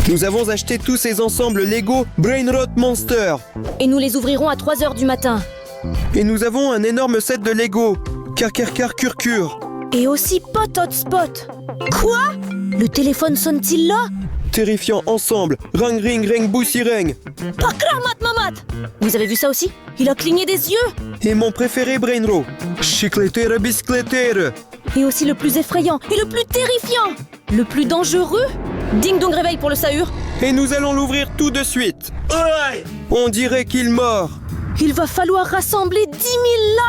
Nous avons acheté tous ces ensembles Lego Brainrot Monster. Et nous les ouvrirons à 3 h du matin. Et nous avons un énorme set de Lego Car. Et aussi Pot Hotspot. Quoi? Le téléphone sonne-t-il là? Terrifiant ensemble. Ring ring ring boussi ring. Pakramat mamat. Vous avez vu ça aussi? Il a cligné des yeux. Et mon préféré Brainrot. Chicletera biscletera. Et aussi le plus effrayant et le plus terrifiant. Le plus dangereux. Ding dong réveil pour le Sahur. Et nous allons l'ouvrir tout de suite. On dirait qu'il mord. Il va falloir rassembler 10 000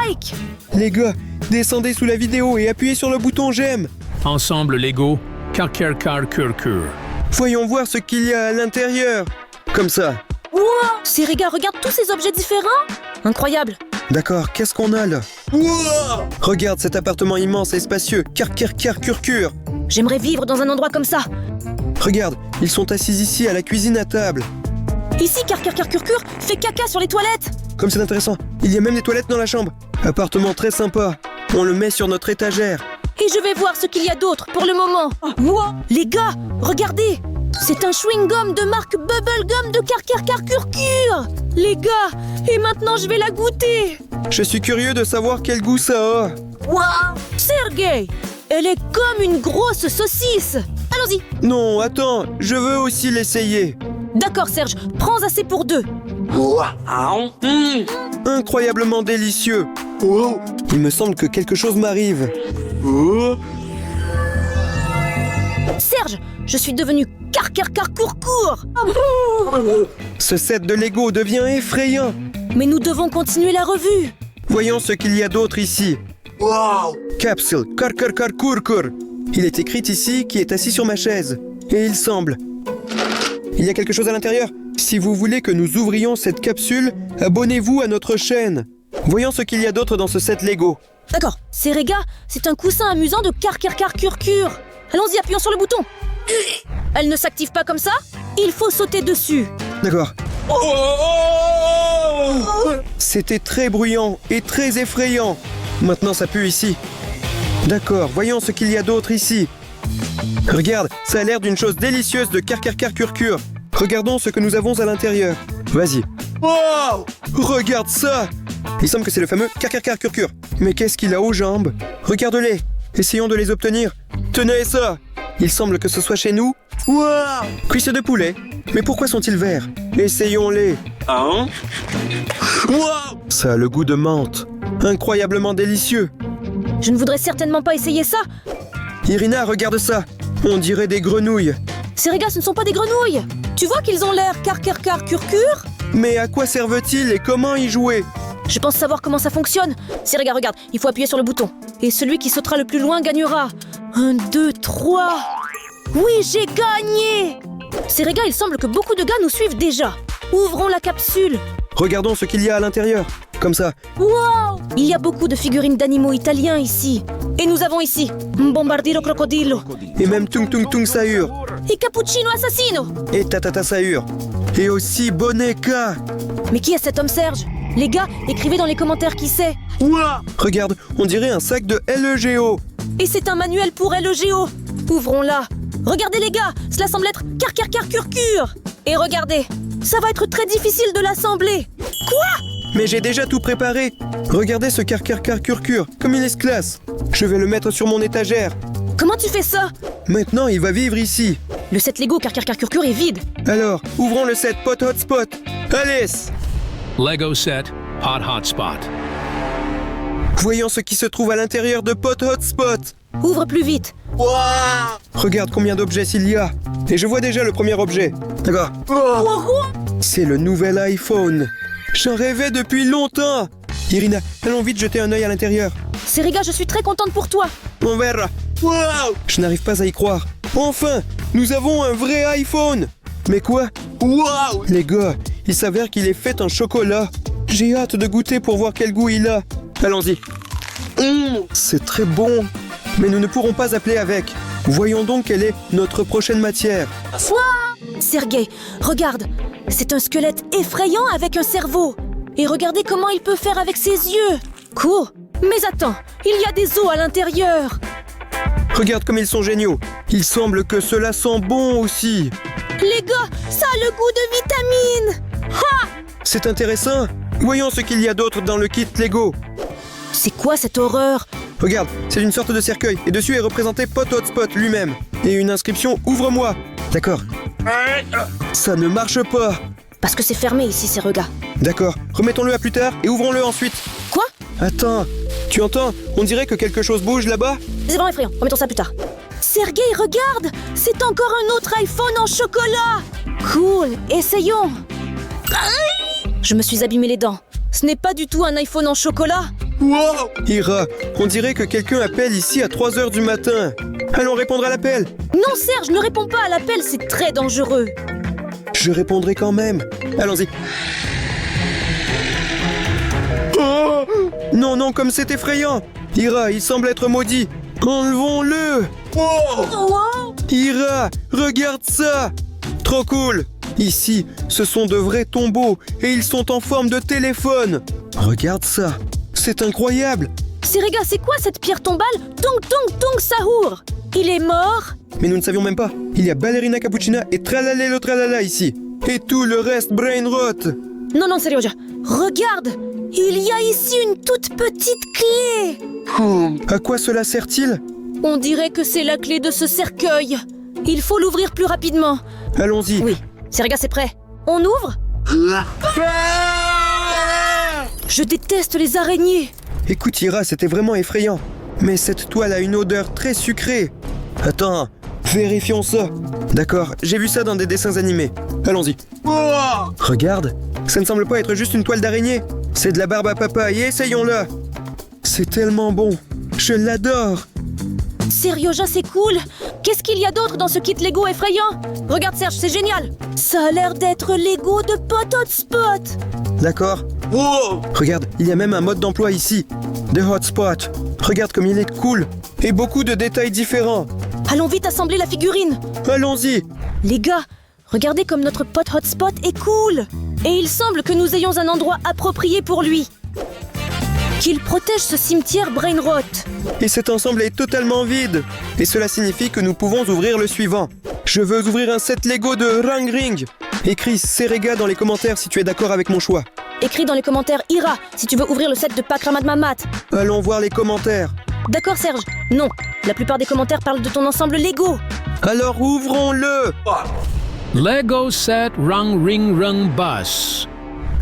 likes. Les gars, descendez sous la vidéo et appuyez sur le bouton j'aime. Ensemble Lego Car. Voyons voir ce qu'il y a à l'intérieur. Comme ça. Wow! Seriga, regarde tous ces objets différents. Incroyable. D'accord, qu'est-ce qu'on a là? Regarde cet appartement immense et spacieux. Car. J'aimerais vivre dans un endroit comme ça. Regarde, ils sont assis ici à la cuisine à table. Ici, Car fait caca sur les toilettes. Comme c'est intéressant, il y a même des toilettes dans la chambre. Appartement très sympa. On le met sur notre étagère. Et je vais voir ce qu'il y a d'autre pour le moment. Wow! Les gars, regardez! C'est un chewing-gum de marque Bubblegum de Car. Les gars, et maintenant je vais la goûter. Je suis curieux de savoir quel goût ça a. Wow! Sergei, elle est comme une grosse saucisse. Allons-y. Non, attends, je veux aussi l'essayer. D'accord Serge, prends assez pour 2. Incroyablement délicieux. Il me semble que quelque chose m'arrive. Serge, je suis devenu Car. Ce set de Lego devient effrayant. Mais nous devons continuer la revue. Voyons ce qu'il y a d'autre ici. Capsule Car. Il est écrit ici qui est assis sur ma chaise. Et il semble. Il y a quelque chose à l'intérieur. Si vous voulez que nous ouvrions cette capsule, abonnez-vous à notre chaîne. Voyons ce qu'il y a d'autre dans ce set Lego. D'accord, Serega, c'est un coussin amusant de Car. Allons-y, appuyons sur le bouton. Elle ne s'active pas comme ça. Il faut sauter dessus. D'accord. C'était très bruyant et très effrayant. Maintenant, ça pue ici. D'accord, voyons ce qu'il y a d'autre ici. Regarde, ça a l'air d'une chose délicieuse de Car. Regardons ce que nous avons à l'intérieur. Vas-y. Regarde ça! Il semble que c'est le fameux Car. Mais qu'est-ce qu'il a aux jambes? Regarde-les. Essayons de les obtenir. Tenez ça! Il semble que ce soit chez nous. Cuisses de poulet. Mais pourquoi sont-ils verts? Essayons-les. Ça a le goût de menthe. Incroyablement délicieux. Je ne voudrais certainement pas essayer ça. Irina, regarde ça. On dirait des grenouilles. Serega, ce ne sont pas des grenouilles. Tu vois qu'ils ont l'air Car. Mais à quoi servent-ils et comment y jouer? Je pense savoir comment ça fonctionne. Serega, regarde, il faut appuyer sur le bouton. Et celui qui sautera le plus loin gagnera. 1, 2, 3. Oui, j'ai gagné! Serega, il semble que beaucoup de gars nous suivent déjà. Ouvrons la capsule. Regardons ce qu'il y a à l'intérieur. Comme ça. Wow! Il y a beaucoup de figurines d'animaux italiens ici. Et nous avons ici Bombardiro Crocodilo. Et même Tung Tung Tung Sahur. Et Cappuccino Assassino. Et Tatata Sahur. Et aussi Boneka. Mais qui est cet homme Serge? Les gars, écrivez dans les commentaires qui c'est. Regarde, on dirait un sac de LEGO. Et c'est un manuel pour LEGO. Ouvrons-la. Regardez les gars, cela semble être Car. Et regardez, ça va être très difficile de l'assembler. Quoi? Mais j'ai déjà tout préparé. Regardez ce Car, comme il est classe. Je vais le mettre sur mon étagère. Comment tu fais ça? Maintenant, il va vivre ici. Le set Lego Car est vide. Alors, ouvrons le set Pot Hotspot. Alice! Lego set Pot Hotspot. Voyons ce qui se trouve à l'intérieur de Pot Hotspot. Ouvre plus vite. Regarde combien d'objets il y a. Et je vois déjà le premier objet. D'accord. C'est le nouvel iPhone. J'en rêvais depuis longtemps. Irina, allons vite jeter un œil à l'intérieur. Serega, je suis très contente pour toi. On verra. Je n'arrive pas à y croire. Enfin, nous avons un vrai iPhone. Mais quoi? Les gars, il s'avère qu'il est fait en chocolat. J'ai hâte de goûter pour voir quel goût il a. Allons-y. C'est très bon. Mais nous ne pourrons pas appeler avec. Voyons donc quelle est notre prochaine matière. Sergei, regarde. C'est un squelette effrayant avec un cerveau. Et regardez comment il peut faire avec ses yeux. Cool. Mais attends, il y a des os à l'intérieur. Regarde comme ils sont géniaux. Il semble que cela sent bon aussi. Les gars, ça a le goût de vitamine. C'est intéressant. Voyons ce qu'il y a d'autre dans le kit Lego. C'est quoi cette horreur? Regarde, c'est une sorte de cercueil, et dessus est représenté Pot Hotspot lui-même. Et une inscription « Ouvre-moi ». D'accord. Ça ne marche pas. Parce que c'est fermé ici, ces regards. D'accord, remettons-le à plus tard et ouvrons-le ensuite. Quoi? Attends, tu entends? On dirait que quelque chose bouge là-bas. C'est vraiment effrayant, remettons ça plus tard. Sergei, regarde! C'est encore un autre iPhone en chocolat! Cool, essayons! Je me suis abîmé les dents. Ce n'est pas du tout un iPhone en chocolat. Ira, on dirait que quelqu'un appelle ici à 3 heures du matin. Allons répondre à l'appel. Non, Serge, ne réponds pas à l'appel, c'est très dangereux. Je répondrai quand même. Allons-y. Oh non, non, comme c'est effrayant. Ira, il semble être maudit. Enlevons-le. Ira, regarde ça. Trop cool. Ici, ce sont de vrais tombeaux et ils sont en forme de téléphone. Regarde ça. C'est incroyable. Serega, c'est quoi cette pierre tombale? Tong tong tong Sahur. Il est mort? Mais nous ne savions même pas. Il y a Ballerina Cappuccina et Tralalelo Tralala ici. Et tout le reste brain rot. Non, non, Serioja. Regarde! Il y a ici une toute petite clé. À quoi cela sert-il? On dirait que c'est la clé de ce cercueil. Il faut l'ouvrir plus rapidement. Allons-y. Oui, Serega, c'est prêt. On ouvre? Je déteste les araignées. Écoute Ira, c'était vraiment effrayant. Mais cette toile a une odeur très sucrée. Attends, vérifions ça. D'accord, j'ai vu ça dans des dessins animés. Allons-y. Regarde, ça ne semble pas être juste une toile d'araignée. C'est de la barbe à papa et essayons-la. C'est tellement bon. Je l'adore. Serioja, c'est cool. Qu'est-ce qu'il y a d'autre dans ce kit Lego effrayant? Regarde Serge, c'est génial. Ça a l'air d'être Lego de Pot Hotspot. D'accord. Regarde, il y a même un mode d'emploi ici. The Hotspot. Regarde comme il est cool. Et beaucoup de détails différents. Allons vite assembler la figurine. Allons-y. Les gars, regardez comme notre Pot Hotspot est cool. Et il semble que nous ayons un endroit approprié pour lui. Qu'il protège ce cimetière Brainrot. Et cet ensemble est totalement vide. Et cela signifie que nous pouvons ouvrir le suivant. Je veux ouvrir un set Lego de Rang Ring. Écris Serega dans les commentaires si tu es d'accord avec mon choix. Écris dans les commentaires Ira si tu veux ouvrir le set de Pakramad Mamat. Allons voir les commentaires. D'accord Serge? Non, la plupart des commentaires parlent de ton ensemble Lego. Alors ouvrons-le. Lego set Rung Ring Rung Bus.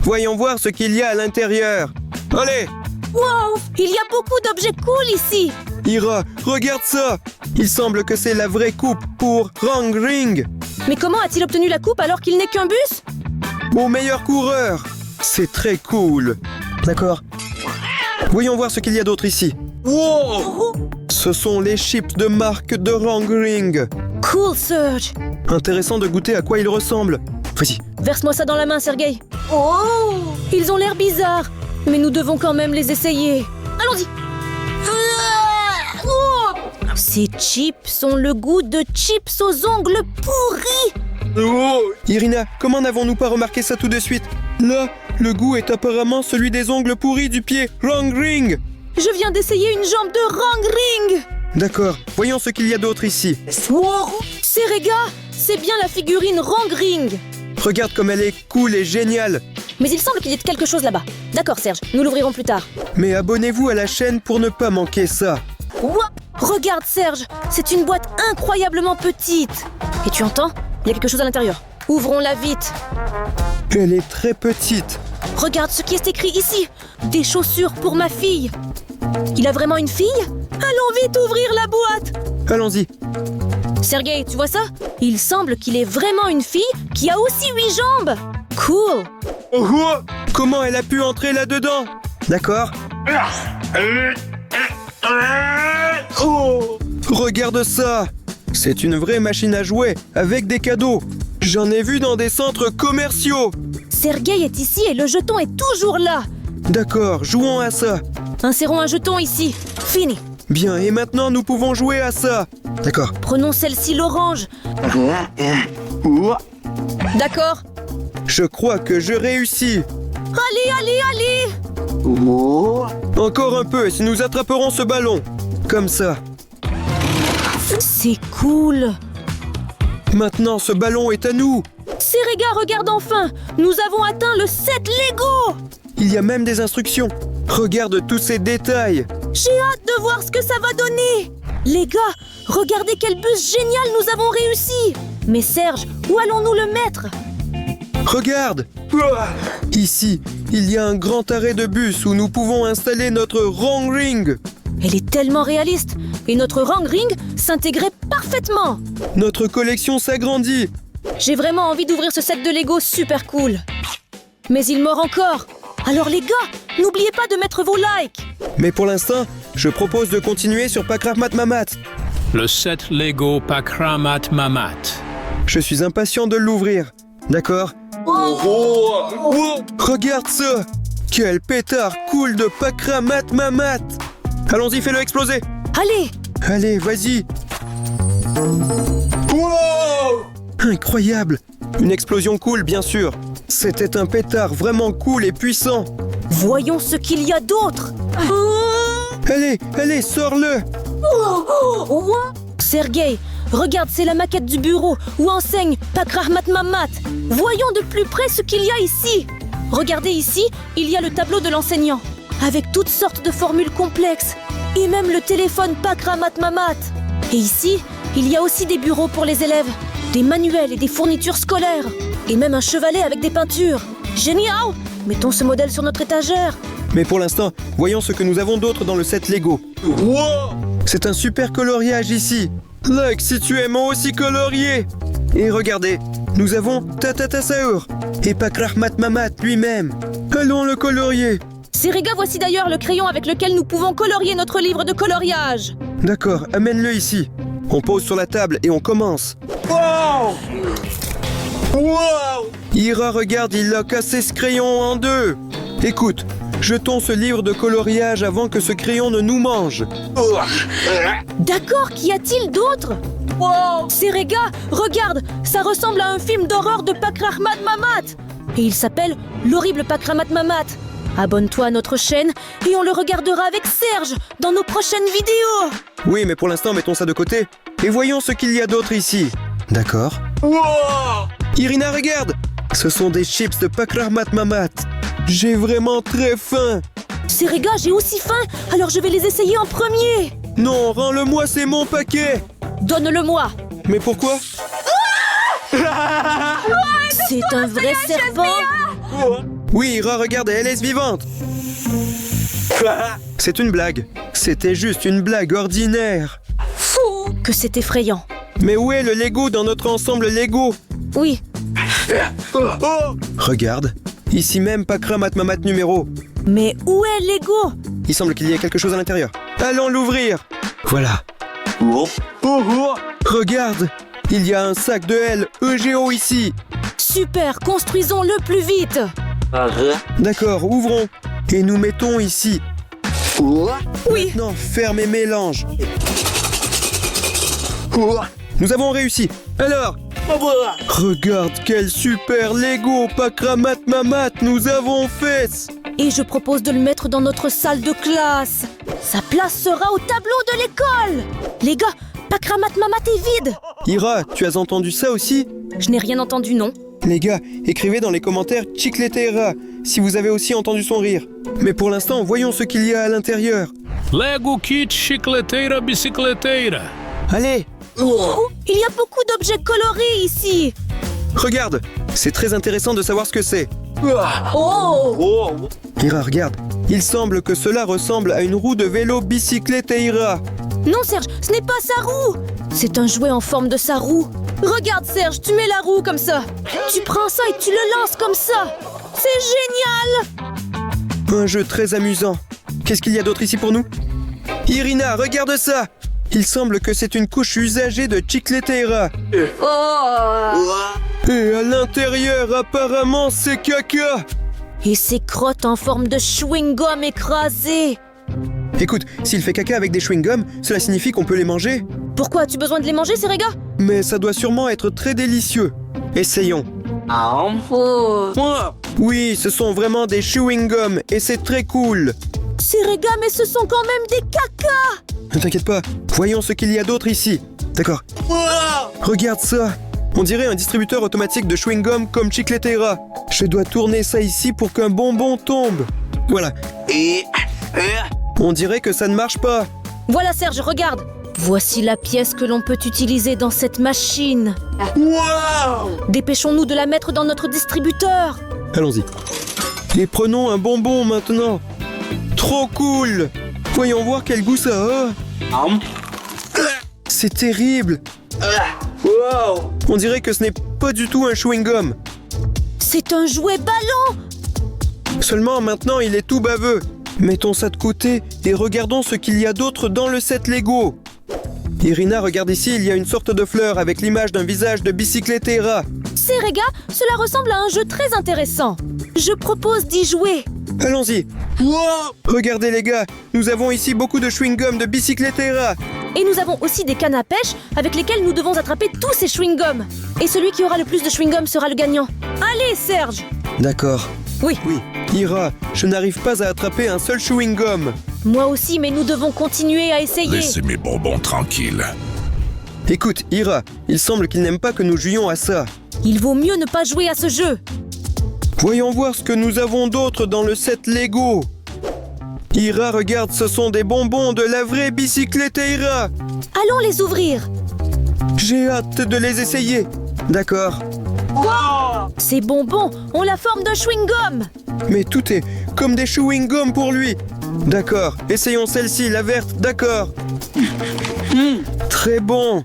Voyons voir ce qu'il y a à l'intérieur. Allez, Wow, il y a beaucoup d'objets cool ici. Ira, regarde ça. Il semble que c'est la vraie coupe pour Rang Ring. Mais comment a-t-il obtenu la coupe alors qu'il n'est qu'un bus? Mon meilleur coureur. C'est très cool. D'accord. Voyons voir ce qu'il y a d'autre ici. Ce sont les chips de marque de Rang Ring. Cool Serge. Intéressant de goûter à quoi ils ressemblent. Vas-y. Verse-moi ça dans la main, Sergei. Oh! Ils ont l'air bizarres, mais nous devons quand même les essayer. Allons-y. Ces chips ont le goût de chips aux ongles pourris. Irina, comment n'avons-nous pas remarqué ça tout de suite? Là, le goût est apparemment celui des ongles pourris du pied Rang Ring. Je viens d'essayer une jambe de Rang Ring. D'accord, voyons ce qu'il y a d'autre ici. Serega, c'est bien la figurine Rang Ring. Regarde comme elle est cool et géniale. Mais il semble qu'il y ait quelque chose là-bas. D'accord Serge, nous l'ouvrirons plus tard. Mais abonnez-vous à la chaîne pour ne pas manquer ça. Ouah, regarde Serge, c'est une boîte incroyablement petite. Et tu entends? Il y a quelque chose à l'intérieur. Ouvrons-la vite. Elle est très petite. Regarde ce qui est écrit ici. Des chaussures pour ma fille. Il a vraiment une fille? Allons vite ouvrir la boîte. Allons-y. Sergei, tu vois ça? Il semble qu'il est vraiment une fille qui a aussi 8 jambes. Cool. Comment elle a pu entrer là-dedans? D'accord. Regarde ça. C'est une vraie machine à jouer avec des cadeaux. J'en ai vu dans des centres commerciaux. Sergei est ici et le jeton est toujours là. D'accord, jouons à ça. Insérons un jeton ici. Fini. Bien, et maintenant nous pouvons jouer à ça. D'accord. Prenons celle-ci, l'orange. D'accord. Je crois que je réussis. Allez, allez, allez. Encore un peu, si nous attraperons ce ballon. Comme ça. C'est cool. Maintenant, ce ballon est à nous. Serega, regarde enfin. Nous avons atteint le set Lego. Il y a même des instructions. Regarde tous ces détails. J'ai hâte de voir ce que ça va donner. Les gars, regardez quel bus génial nous avons réussi. Mais Serge, où allons-nous le mettre? Regarde. Ici, il y a un grand arrêt de bus où nous pouvons installer notre Wrong Ring. Elle est tellement réaliste. Et notre Wrong Ring s'intégrait parfaitement. Notre collection s'agrandit. J'ai vraiment envie d'ouvrir ce set de Lego super cool. Mais il mord encore. Alors les gars, n'oubliez pas de mettre vos likes. Mais pour l'instant, je propose de continuer sur Pakramat Mamat. Le set Lego Pakramat Mamat. Je suis impatient de l'ouvrir. D'accord? Regarde ça! Quel pétard cool de Pakramat Mamat! Allons-y, fais-le exploser! Allez, Allez, vas-y! Incroyable! Une explosion cool, bien sûr. C'était un pétard vraiment cool et puissant. voyons ce qu'il y a d'autre. Allez, allez, sors-le! Sergei, regarde, c'est la maquette du bureau où enseigne Pakramat Mamat. Voyons de plus près ce qu'il y a ici. Regardez ici, il y a le tableau de l'enseignant, avec toutes sortes de formules complexes, et même le téléphone Pakramat Mamat. Et ici, il y a aussi des bureaux pour les élèves, des manuels et des fournitures scolaires, et même un chevalet avec des peintures. Génial! Mettons ce modèle sur notre étagère. Mais pour l'instant, voyons ce que nous avons d'autre dans le set Lego. C'est un super coloriage ici. Like si tu es moi aussi colorié. Et regardez, nous avons Tatatasaur et Pakramat Mamat lui-même. Allons le colorier. Serega, voici d'ailleurs le crayon avec lequel nous pouvons colorier notre livre de coloriage. D'accord, amène-le ici. On pose sur la table et on commence. Ira, regarde, il a cassé ce crayon en deux. Écoute, jetons ce livre de coloriage avant que ce crayon ne nous mange. D'accord, qu'y a-t-il d'autre? Serega, regarde, ça ressemble à un film d'horreur de Pakramat Mamat. Et il s'appelle L'horrible Pakramat Mamat. Abonne-toi à notre chaîne et on le regardera avec Serge dans nos prochaines vidéos. Oui, mais pour l'instant, mettons ça de côté. Et voyons ce qu'il y a d'autre ici. D'accord. Irina, regarde! Ce sont des chips de Pakramat Mamat. J'ai vraiment très faim. Serega, j'ai aussi faim, alors je vais les essayer en premier. Non, rends-le-moi, c'est mon paquet. Donne-le-moi. Mais pourquoi? C'est un vrai serpent. Oui, Ira, regarde, elle est vivante. C'est une blague. C'était juste une blague ordinaire. Fou, que c'est effrayant. Mais où est le Lego dans notre ensemble Lego? Oui, Regarde, ici même Pakramat Mamat numéro. mais où est Lego? Il semble qu'il y ait quelque chose à l'intérieur. Allons l'ouvrir. Voilà. Regarde, il y a un sac de L EGO ici. Super, construisons-le plus vite. D'accord, ouvrons. Et nous mettons ici. Oui, Maintenant, ferme et mélange. Nous avons réussi. Alors, regarde quel super Lego Pakramat Mamat nous avons fait. et je propose de le mettre dans notre salle de classe. Sa place sera au tableau de l'école. Les gars, Pakramat Mamat est vide. Ira, tu as entendu ça aussi? Je n'ai rien entendu, non. Les gars, écrivez dans les commentaires Chicletera si vous avez aussi entendu son rire. Mais pour l'instant, voyons ce qu'il y a à l'intérieur. Lego Kit Chicleteira Bicicleteira. Allez, Il y a beaucoup d'objets colorés ici. regarde, c'est très intéressant de savoir ce que c'est. Ira, regarde, il semble que cela ressemble à une roue de vélo Bicicleteira. Non, Serge, ce n'est pas sa roue. C'est un jouet en forme de sa roue. Regarde, Serge, tu mets la roue comme ça. Tu prends ça et tu le lances comme ça. C'est génial. Un jeu très amusant. Qu'est-ce qu'il y a d'autre ici pour nous? Irina, regarde ça! Il semble que c'est une couche usagée de Chicletera. Et à l'intérieur, apparemment, c'est caca. Et ses crottes en forme de chewing-gum écrasé. Écoute, s'il fait caca avec des chewing-gums, cela signifie qu'on peut les manger. Pourquoi as-tu besoin de les manger, Serega? Mais ça doit sûrement être très délicieux. Essayons. Oui, ce sont vraiment des chewing-gums et c'est très cool. Serega, mais ce sont quand même des cacas. Ne t'inquiète pas, voyons ce qu'il y a d'autre ici. D'accord. Regarde ça. On dirait un distributeur automatique de chewing-gum comme Chicletera. Je dois tourner ça ici pour qu'un bonbon tombe. Voilà. On dirait que ça ne marche pas. Voilà Serge, regarde. Voici la pièce que l'on peut utiliser dans cette machine. Wow! Dépêchons-nous de la mettre dans notre distributeur. Allons-y. Et prenons un bonbon maintenant. Trop cool! Voyons voir quel goût ça a. C'est terrible. On dirait que ce n'est pas du tout un chewing-gum. C'est un jouet ballon. Seulement maintenant il est tout baveux. Mettons ça de côté et regardons ce qu'il y a d'autre dans le set Lego. Irina, regarde ici, il y a une sorte de fleur avec l'image d'un visage de Bicycletera. Serega, cela ressemble à un jeu très intéressant. Je propose d'y jouer. Allons-y. Regardez les gars, nous avons ici beaucoup de chewing-gum de Bicycletera. Et nous avons aussi des cannes à pêche avec lesquelles nous devons attraper tous ces chewing-gums. Et celui qui aura le plus de chewing-gum sera le gagnant. Allez, Serge! D'accord. Oui. Oui, Ira, je n'arrive pas à attraper un seul chewing-gum. Moi aussi, mais nous devons continuer à essayer. Laissez mes bonbons tranquilles. Écoute, Ira, il semble qu'il n'aime pas que nous jouions à ça. Il vaut mieux ne pas jouer à ce jeu. Voyons voir ce que nous avons d'autre dans le set Lego. Ira, regarde, ce sont des bonbons de la vraie Bicycletera. Allons les ouvrir. J'ai hâte de les essayer. D'accord. Ces bonbons ont la forme d'un chewing-gum. Mais tout est comme des chewing-gums pour lui. D'accord, essayons celle-ci, la verte, d'accord. Très bon.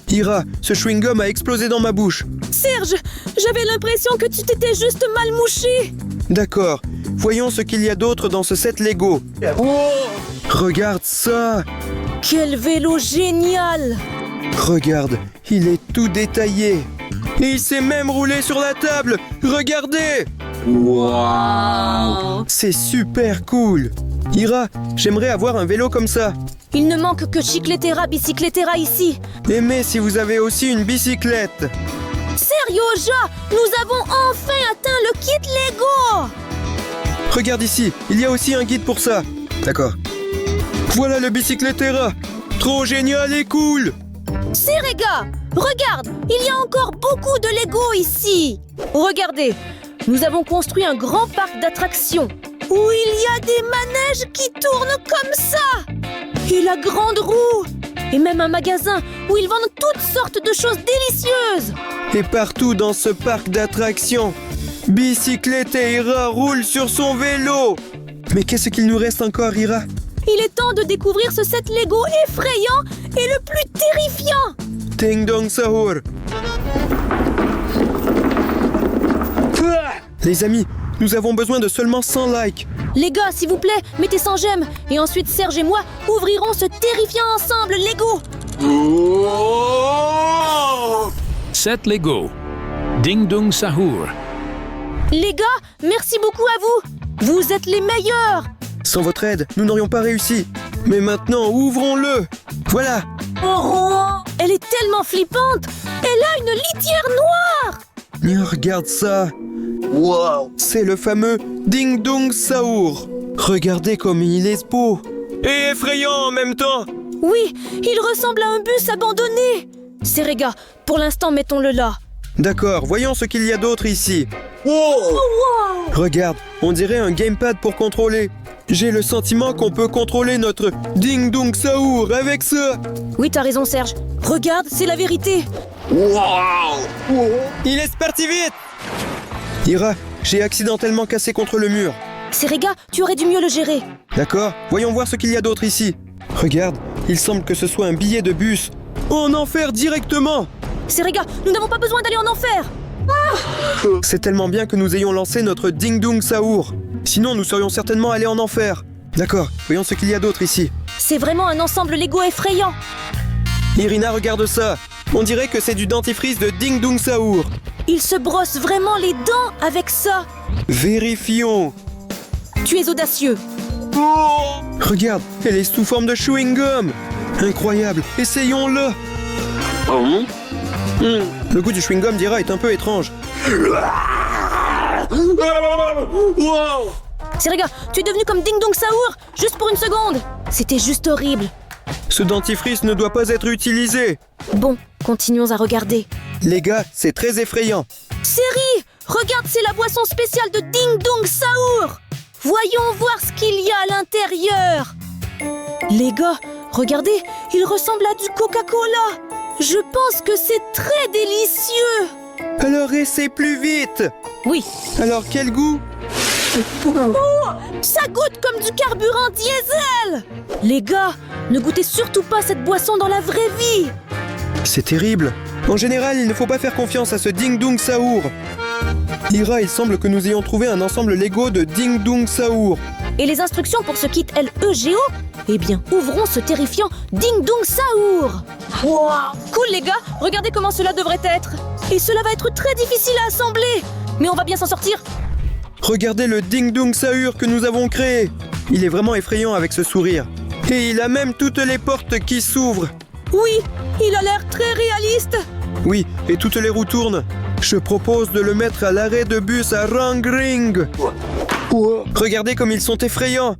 Ira, ce chewing-gum a explosé dans ma bouche. Serge, j'avais l'impression que tu t'étais juste mal mouché. D'accord, voyons ce qu'il y a d'autre dans ce set Lego. Regarde ça. Quel vélo génial! Regarde, il est tout détaillé. Et il s'est même roulé sur la table. Regardez. Wow! C'est super cool. Ira, j'aimerais avoir un vélo comme ça. Il ne manque que Chicletera Bicycletera ici. Aimez si vous avez aussi une bicyclette. Serioja, nous avons enfin atteint le kit Lego. Regarde ici, il y a aussi un guide pour ça. D'accord. Voilà le Bicycletera. Trop génial et cool. Serega, regarde, il y a encore beaucoup de Lego ici. Regardez, nous avons construit un grand parc d'attractions où il y a des manèges qui tournent comme ça. Et la grande roue. Et même un magasin où ils vendent toutes sortes de choses délicieuses. Et partout dans ce parc d'attractions, Bicycletera roule sur son vélo. Mais qu'est-ce qu'il nous reste encore, Ira? Il est temps de découvrir ce set Lego effrayant et le plus terrifiant. Ding Dong Sahur. Les amis, nous avons besoin de seulement 100 likes. Les gars, s'il vous plaît, mettez 100 j'aime. Et ensuite, Serge et moi ouvrirons ce terrifiant ensemble Lego. Set Lego. Ding Dong Sahur. Les gars, merci beaucoup à vous. Vous êtes les meilleurs. Sans votre aide, nous n'aurions pas réussi. Mais maintenant, ouvrons-le. Voilà. Elle est tellement flippante. Elle a une litière noire. Mais regarde ça. Wow. C'est le fameux Ding Dong Sahur. Regardez comme il est beau. Et effrayant en même temps. Oui, il ressemble à un bus abandonné. Serega, pour l'instant, mettons-le là. D'accord, voyons ce qu'il y a d'autre ici. Wow. Regarde, on dirait un gamepad pour contrôler. J'ai le sentiment qu'on peut contrôler notre Ding Dong Sahur avec ça. Oui, t'as raison, Serge. Regarde, c'est la vérité. Il est parti vite. Ira, j'ai accidentellement cassé contre le mur. Serega, tu aurais dû mieux le gérer. D'accord, voyons voir ce qu'il y a d'autre ici. Regarde, il semble que ce soit un billet de bus. En enfer directement. Serega, nous n'avons pas besoin d'aller en enfer. C'est tellement bien que nous ayons lancé notre Ding Dong Sahur. Sinon, nous serions certainement allés en enfer. D'accord, voyons ce qu'il y a d'autre ici. C'est vraiment un ensemble Lego effrayant. Irina, regarde ça. On dirait que c'est du dentifrice de Ding Dong Sahur. Il se brosse vraiment les dents avec ça. Vérifions. Tu es audacieux. Regarde, elle est sous forme de chewing-gum. Incroyable, essayons-le. Le goût du chewing-gum d'Ira est un peu étrange. Serega, tu es devenu comme Ding Dong Sahur juste pour une seconde. C'était juste horrible. Ce dentifrice ne doit pas être utilisé. Bon, continuons à regarder. Les gars, c'est très effrayant. Série, regarde, c'est la boisson spéciale de Ding Dong Sahur. Voyons voir ce qu'il y a à l'intérieur. Les gars, regardez, il ressemble à du Coca-Cola. Je pense que c'est très délicieux. Alors essaie plus vite. Oui, Alors quel goût? ça goûte comme du carburant diesel. Les gars, ne goûtez surtout pas cette boisson dans la vraie vie. C'est terrible. En général, il ne faut pas faire confiance à ce Ding Dong Sahur. Ira, il semble que nous ayons trouvé un ensemble Lego de Ding Dong Sahur. Et les instructions pour ce kit LEGO? Eh bien, ouvrons ce terrifiant Ding Dong Sahur. Wow. Cool les gars, regardez comment cela devrait être. Et cela va être très difficile à assembler. Mais on va bien s'en sortir. Regardez le Ding Dong Sahur que nous avons créé. Il est vraiment effrayant avec ce sourire. Et il a même toutes les portes qui s'ouvrent. Oui, il a l'air très réaliste. Oui, et toutes les roues tournent. Je propose de le mettre à l'arrêt de bus à Rangring. Regardez comme ils sont effrayants.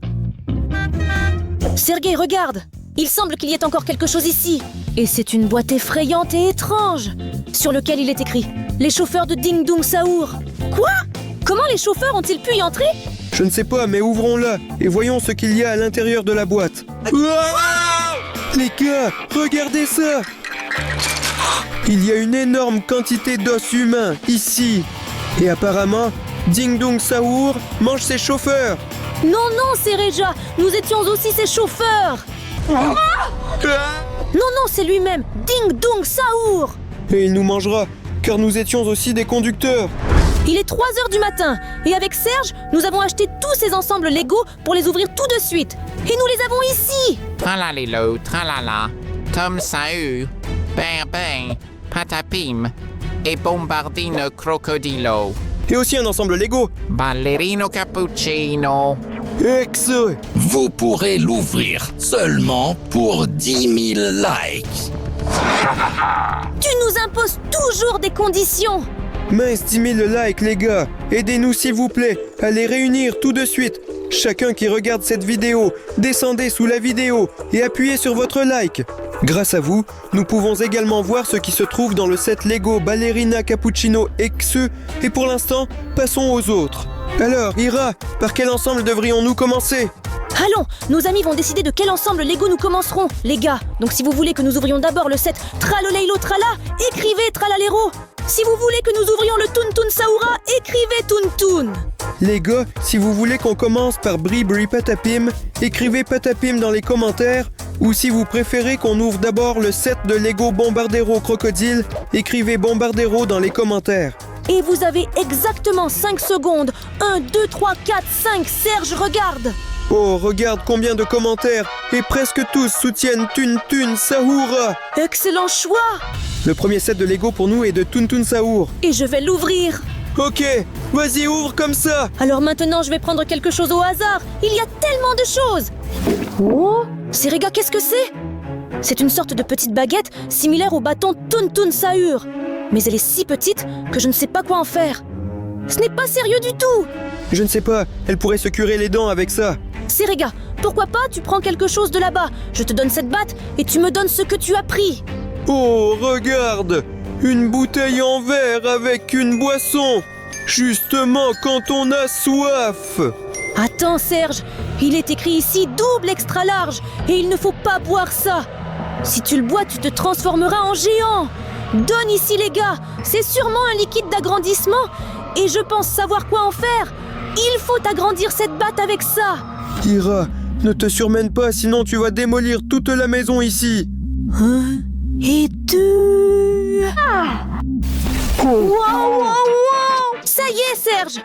Sergei, regarde. Il semble qu'il y ait encore quelque chose ici. Et c'est une boîte effrayante et étrange, sur lequel il est écrit « Les chauffeurs de Ding Dong Sahur ». Quoi? Comment les chauffeurs ont-ils pu y entrer? Je ne sais pas, mais ouvrons-la et voyons ce qu'il y a à l'intérieur de la boîte. Les gars, regardez ça! Il y a une énorme quantité d'os humains ici. Et apparemment, Ding Dong Sahur mange ses chauffeurs. Non, non, Sereja, nous étions aussi ses chauffeurs. Non, non, c'est lui-même, Ding Dong Sahur. Et il nous mangera, car nous étions aussi des conducteurs. Il est 3 heures du matin, et avec Serge, nous avons acheté tous ces ensembles Lego pour les ouvrir tout de suite. Et nous les avons ici. Tralalelo, tralala, Tom Sahur, Ben, Patapim et Bombardino Crocodilo. Et aussi un ensemble Lego. Ballerino Cappuccino. Ex. Vous pourrez l'ouvrir seulement pour 10 000 likes. Tu nous imposes toujours des conditions. Mince 10 000 likes les gars. Aidez-nous s'il vous plaît à les réunir tout de suite. Chacun qui regarde cette vidéo, descendez sous la vidéo et appuyez sur votre like. Grâce à vous, nous pouvons également voir ce qui se trouve dans le set Lego Ballerina Cappuccino XE et pour l'instant, passons aux autres. Alors, Ira, par quel ensemble devrions-nous commencer? Allons, nos amis vont décider de quel ensemble Lego nous commencerons, les gars. Donc si vous voulez que nous ouvrions d'abord le set Traloleilo Trala, écrivez Tralalero. Si vous voulez que nous ouvrions le Toon Toon Sahura, écrivez Toon Toon. Les gars, si vous voulez qu'on commence par Bri Bri Patapim, écrivez Patapim dans les commentaires. Ou si vous préférez qu'on ouvre d'abord le set de Lego Bombardero Crocodile, écrivez Bombardero dans les commentaires. Et vous avez exactement 5 secondes. 1, 2, 3, 4, 5, Serge, regarde. Oh, regarde combien de commentaires. Et presque tous soutiennent Toon Toon Sahura. Excellent choix. Le premier set de Lego pour nous est de Toon Toon Sahur. Et je vais l'ouvrir. Ok, vas-y ouvre comme ça. Alors maintenant, je vais prendre quelque chose au hasard. Il y a tellement de choses. Oh, Serega, qu'est-ce que c'est? C'est une sorte de petite baguette similaire au bâton Toon Toon Sahur. Mais elle est si petite que je ne sais pas quoi en faire. Ce n'est pas sérieux du tout. Je ne sais pas, elle pourrait se curer les dents avec ça. Serega, pourquoi pas tu prends quelque chose de là-bas? Je te donne cette batte et tu me donnes ce que tu as pris. Oh, regarde! Une bouteille en verre avec une boisson. Justement quand on a soif. Attends Serge, il est écrit ici double extra large et il ne faut pas boire ça. Si tu le bois, tu te transformeras en géant. Donne ici les gars, c'est sûrement un liquide d'agrandissement et je pense savoir quoi en faire. Il faut agrandir cette batte avec ça. Ira, ne te surmène pas sinon tu vas démolir toute la maison ici. 1 et 2. Wow, wow, wow. Ça y est Serge.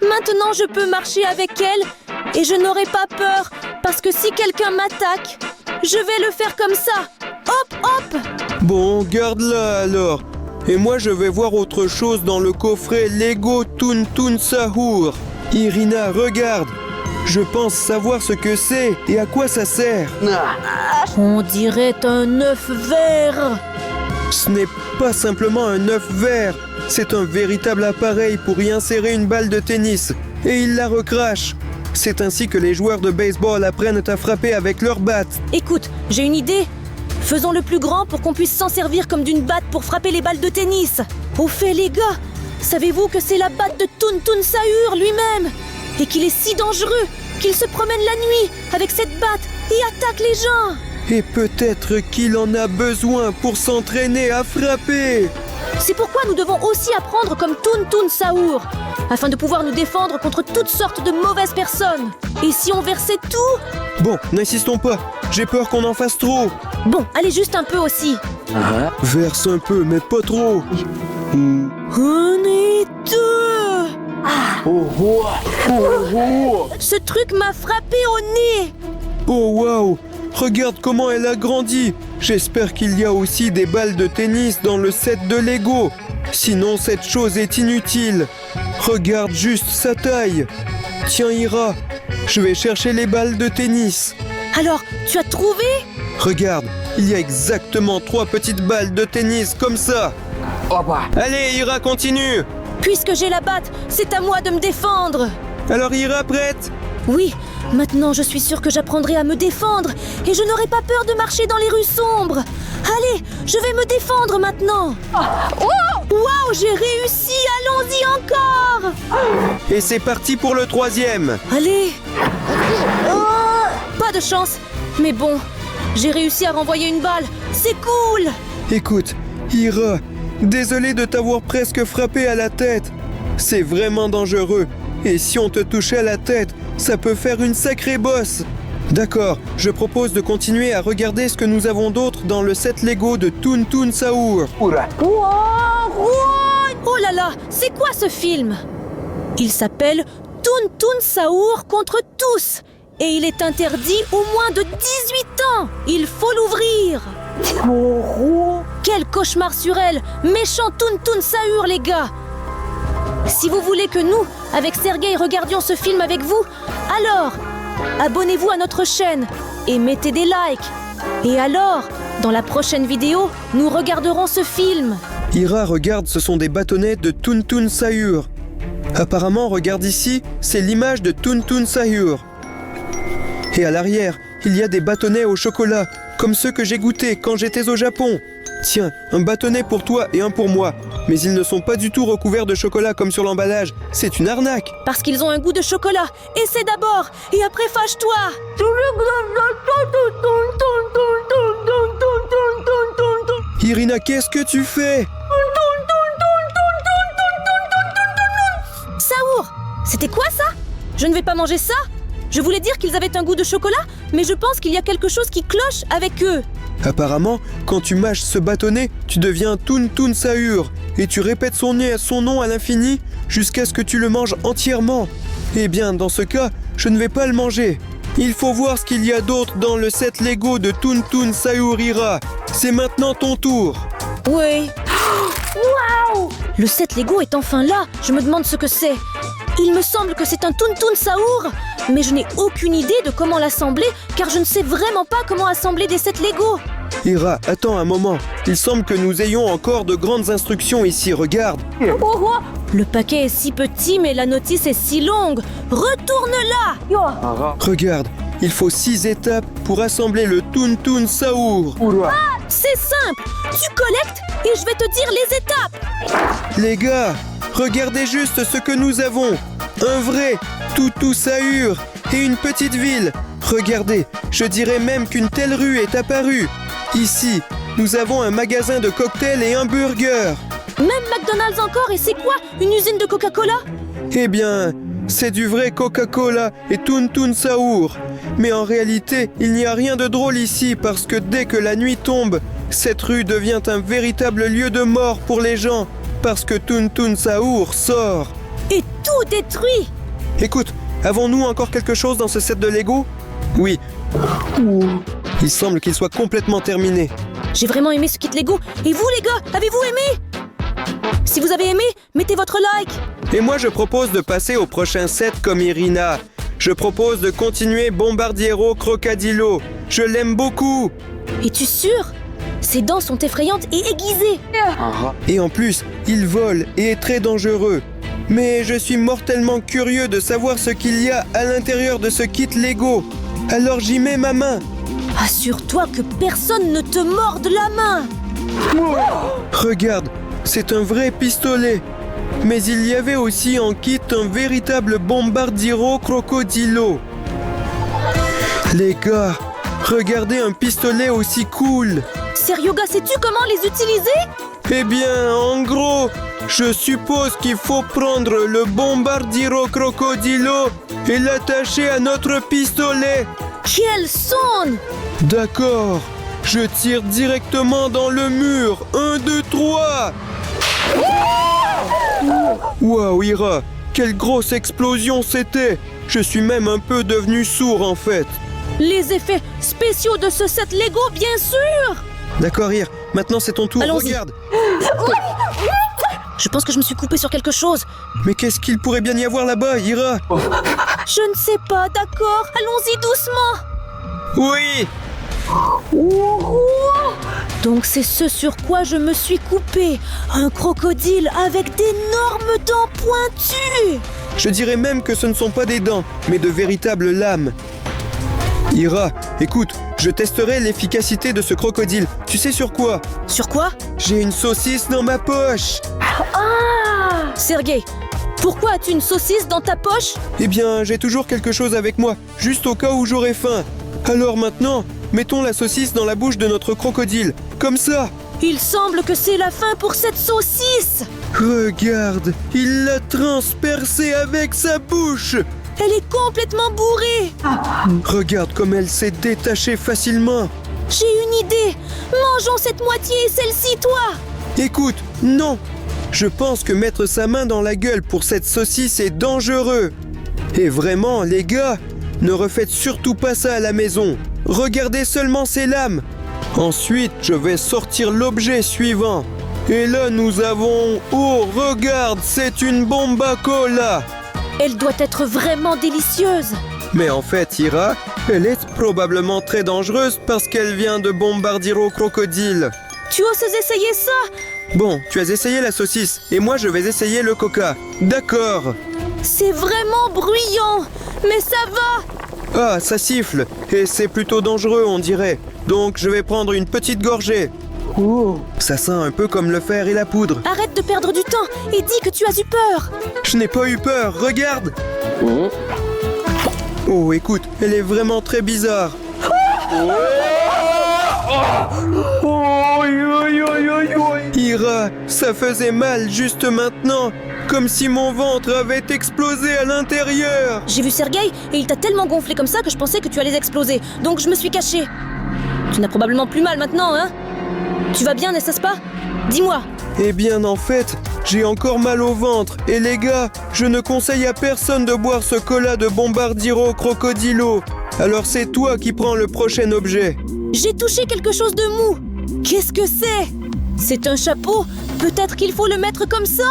Maintenant je peux marcher avec elle et je n'aurai pas peur parce que si quelqu'un m'attaque, je vais le faire comme ça. Hop, hop. Bon, garde-la alors. Et moi je vais voir autre chose dans le coffret Lego Toon Toon Sahur. Irina, regarde. Je pense savoir ce que c'est et à quoi ça sert. On dirait un œuf vert. Ce n'est pas simplement un œuf vert. C'est un véritable appareil pour y insérer une balle de tennis. Et il la recrache. C'est ainsi que les joueurs de baseball apprennent à frapper avec leurs battes. Écoute, j'ai une idée. Faisons le plus grand pour qu'on puisse s'en servir comme d'une batte pour frapper les balles de tennis. Au fait, les gars, savez-vous que c'est la batte de Toon Toon Sahur lui-même? Et qu'il est si dangereux qu'il se promène la nuit avec cette batte et attaque les gens. Et peut-être qu'il en a besoin pour s'entraîner à frapper. C'est pourquoi nous devons aussi apprendre comme Toon Toon Sahur, afin de pouvoir nous défendre contre toutes sortes de mauvaises personnes. Et si on versait tout? Bon, n'insistons pas. J'ai peur qu'on en fasse trop. Bon, allez juste un peu aussi. Verse un peu, mais pas trop. On est deux. Ce truc m'a frappé au nez. Oh waouh! Regarde comment elle a grandi. J'espère qu'il y a aussi des balles de tennis dans le set de Lego. Sinon, cette chose est inutile. Regarde juste sa taille. Tiens, Ira, je vais chercher les balles de tennis. Alors, tu as trouvé? Regarde, il y a exactement 3 petites balles de tennis comme ça. Allez, Ira, continue. Puisque j'ai la batte, c'est à moi de me défendre. Alors, Ira, prête? Oui, maintenant je suis sûre que j'apprendrai à me défendre et je n'aurai pas peur de marcher dans les rues sombres. Allez, je vais me défendre maintenant. Waouh, j'ai réussi, allons-y encore. Et c'est parti pour le 3e. Allez. Pas de chance, mais bon, j'ai réussi à renvoyer une balle, c'est cool. Écoute, Ira, désolé de t'avoir presque frappé à la tête. C'est vraiment dangereux. Et si on te touchait à la tête, ça peut faire une sacrée bosse. D'accord, je propose de continuer à regarder ce que nous avons d'autre dans le set Lego de Toon Toon Sahur. Oh là là, c'est quoi ce film? Il s'appelle Toon Toon Sahur contre tous. Et il est interdit aux moins de 18 ans. Il faut l'ouvrir. Quel cauchemar sur elle. Méchant Toon Toon Sahur, les gars. Si vous voulez que nous, avec Sergueï, regardions ce film avec vous, alors, abonnez-vous à notre chaîne et mettez des likes. Et alors, dans la prochaine vidéo, nous regarderons ce film. Ira, regarde, ce sont des bâtonnets de Toon Toon Sahur. Apparemment, regarde ici, c'est l'image de Toon Toon Sahur. Et à l'arrière, il y a des bâtonnets au chocolat, comme ceux que j'ai goûtés quand j'étais au Japon. Tiens, un bâtonnet pour toi et un pour moi. Mais ils ne sont pas du tout recouverts de chocolat comme sur l'emballage. C'est une arnaque. Parce qu'ils ont un goût de chocolat. Essaie d'abord, et après fâche-toi. Irina, qu'est-ce que tu fais? Sahur, c'était quoi ça? Je ne vais pas manger ça. Je voulais dire qu'ils avaient un goût de chocolat, mais je pense qu'il y a quelque chose qui cloche avec eux. Apparemment, quand tu mâches ce bâtonnet, tu deviens Toon Toon Sahur et tu répètes son nom à l'infini jusqu'à ce que tu le manges entièrement. Eh bien, dans ce cas, je ne vais pas le manger. Il faut voir ce qu'il y a d'autre dans le set Lego de Toon Toon Sahur, Ira. C'est maintenant ton tour. Oui. Waouh! Le set Lego est enfin là. Je me demande ce que c'est. Il me semble que c'est un Toon Toon Sahur, mais je n'ai aucune idée de comment l'assembler, car je ne sais vraiment pas comment assembler des sets Lego. Ira, attends un moment. Il semble que nous ayons encore de grandes instructions ici, regarde. Le paquet est si petit, mais la notice est si longue. Retourne-la! Regarde, il faut 6 étapes pour assembler le Toon Toon Sahur. C'est simple. Tu collectes et je vais te dire les étapes. Les gars, regardez juste ce que nous avons. Un vrai Toutou Sahur et une petite ville. Regardez, je dirais même qu'une telle rue est apparue. Ici, nous avons un magasin de cocktails et un burger. Même McDonald's encore, et c'est quoi? Une usine de Coca-Cola? Eh bien, c'est du vrai Coca-Cola et Toon Toon Sahur. Mais en réalité, il n'y a rien de drôle ici parce que dès que la nuit tombe, cette rue devient un véritable lieu de mort pour les gens parce que Toon Toon Sahur sort. Et tout détruit. Écoute, avons-nous encore quelque chose dans ce set de Lego? Oui. Il semble qu'il soit complètement terminé. J'ai vraiment aimé ce kit Lego. Et vous les gars, avez-vous aimé? Si vous avez aimé, mettez votre like. Et moi je propose de passer au prochain set comme Irina. Je propose de continuer Bombardiero Crocodilo. Je l'aime beaucoup. Es-tu sûr? Ses dents sont effrayantes et aiguisées. Et en plus, il vole et est très dangereux. mais je suis mortellement curieux de savoir ce qu'il y a à l'intérieur de ce kit Lego. Alors j'y mets ma main. Assure-toi que personne ne te morde la main. Regarde, c'est un vrai pistolet. Mais il y avait aussi en kit un véritable Bombardiro Crocodilo. Les gars, regardez un pistolet aussi cool. Seryoga, sais-tu comment les utiliser? Eh bien, en gros, je suppose qu'il faut prendre le Bombardiro Crocodilo et l'attacher à notre pistolet. Quel son! D'accord, je tire directement dans le mur. 1, 2, 3. Waouh, Ira, quelle grosse explosion c'était. Je suis même un peu devenu sourd en fait. Les effets spéciaux de ce set Lego, bien sûr! D'accord, Ira, maintenant c'est ton tour, Allons-y. regarde. Je pense que je me suis coupé sur quelque chose. Mais qu'est-ce qu'il pourrait bien y avoir là-bas, Ira? Je ne sais pas, d'accord? Allons-y doucement. Oui. Donc c'est ce sur quoi je me suis coupé. Un crocodile avec d'énormes dents pointues. Je dirais même que ce ne sont pas des dents, mais de véritables lames. Ira, écoute, je testerai l'efficacité de ce crocodile. Tu sais sur quoi? Sur quoi? J'ai une saucisse dans ma poche. Sergei, pourquoi as-tu une saucisse dans ta poche? Eh bien, j'ai toujours quelque chose avec moi, juste au cas où j'aurai faim. Alors maintenant, mettons la saucisse dans la bouche de notre crocodile. Comme ça. Il semble que c'est la fin pour cette saucisse. Regarde, il l'a transpercée avec sa bouche. Elle est complètement bourrée. Regarde comme elle s'est détachée facilement. J'ai une idée. Mangeons cette moitié et celle-ci, toi. Écoute, non. Je pense que mettre sa main dans la gueule pour cette saucisse est dangereux. Et vraiment, les gars, ne refaites surtout pas ça à la maison. Regardez seulement ces lames. Ensuite, je vais sortir l'objet suivant. Et là, nous avons... Oh, regarde, c'est une bomba cola. Elle doit être vraiment délicieuse. Mais en fait, Ira, elle est probablement très dangereuse parce qu'elle vient de Bombardiro Crocodile. Tu oses essayer ça? Bon, tu as essayé la saucisse, et moi je vais essayer le coca. D'accord. C'est vraiment bruyant. Mais ça va. Ah, ça siffle, et c'est plutôt dangereux, on dirait. Donc je vais prendre une petite gorgée. Oh, ça sent un peu comme le fer et la poudre. Arrête de perdre du temps et dis que tu as eu peur. Je n'ai pas eu peur, regarde. Oh, écoute, elle est vraiment très bizarre. Ira, ça faisait mal juste maintenant, comme si mon ventre avait explosé à l'intérieur. J'ai vu Sergei et il t'a tellement gonflé comme ça que je pensais que tu allais exploser. Donc je me suis cachée. Tu n'as probablement plus mal maintenant, hein? Tu vas bien, n'est-ce pas? Dis-moi. Eh bien, en fait, j'ai encore mal au ventre. Et les gars, je ne conseille à personne de boire ce cola de Bombardiro Crocodilo. Alors c'est toi qui prends le prochain objet. J'ai touché quelque chose de mou. Qu'est-ce que c'est? C'est un chapeau? Peut-être qu'il faut le mettre comme ça?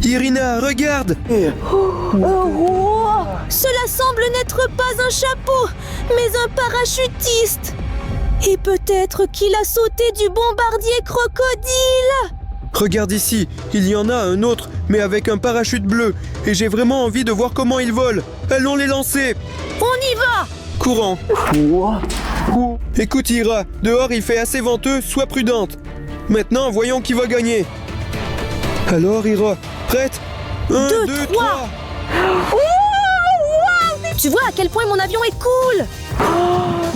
Irina, regarde. Cela semble n'être pas un chapeau, mais un parachutiste. Et peut-être qu'il a sauté du bombardier crocodile. Regarde ici, il y en a un autre, mais avec un parachute bleu. Et j'ai vraiment envie de voir comment il vole. Allons les lancer. On y va. Courant. Écoute Ira, dehors il fait assez venteux, sois prudente. Maintenant, voyons qui va gagner. Alors Ira, prête? 1, 2, 3. Tu vois à quel point mon avion est cool.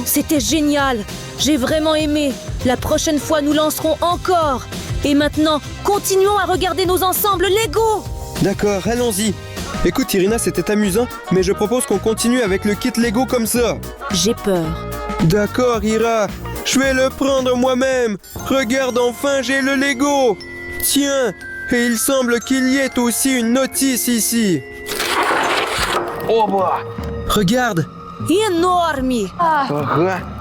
C'était génial. J'ai vraiment aimé. La prochaine fois, nous lancerons encore. Et maintenant, continuons à regarder nos ensembles Lego. D'accord, allons-y. Écoute Irina, c'était amusant, mais je propose qu'on continue avec le kit Lego comme ça. J'ai peur. D'accord Ira, je vais le prendre moi-même. Regarde, enfin j'ai le Lego. Tiens, et il semble qu'il y ait aussi une notice ici. Regarde. Énorme.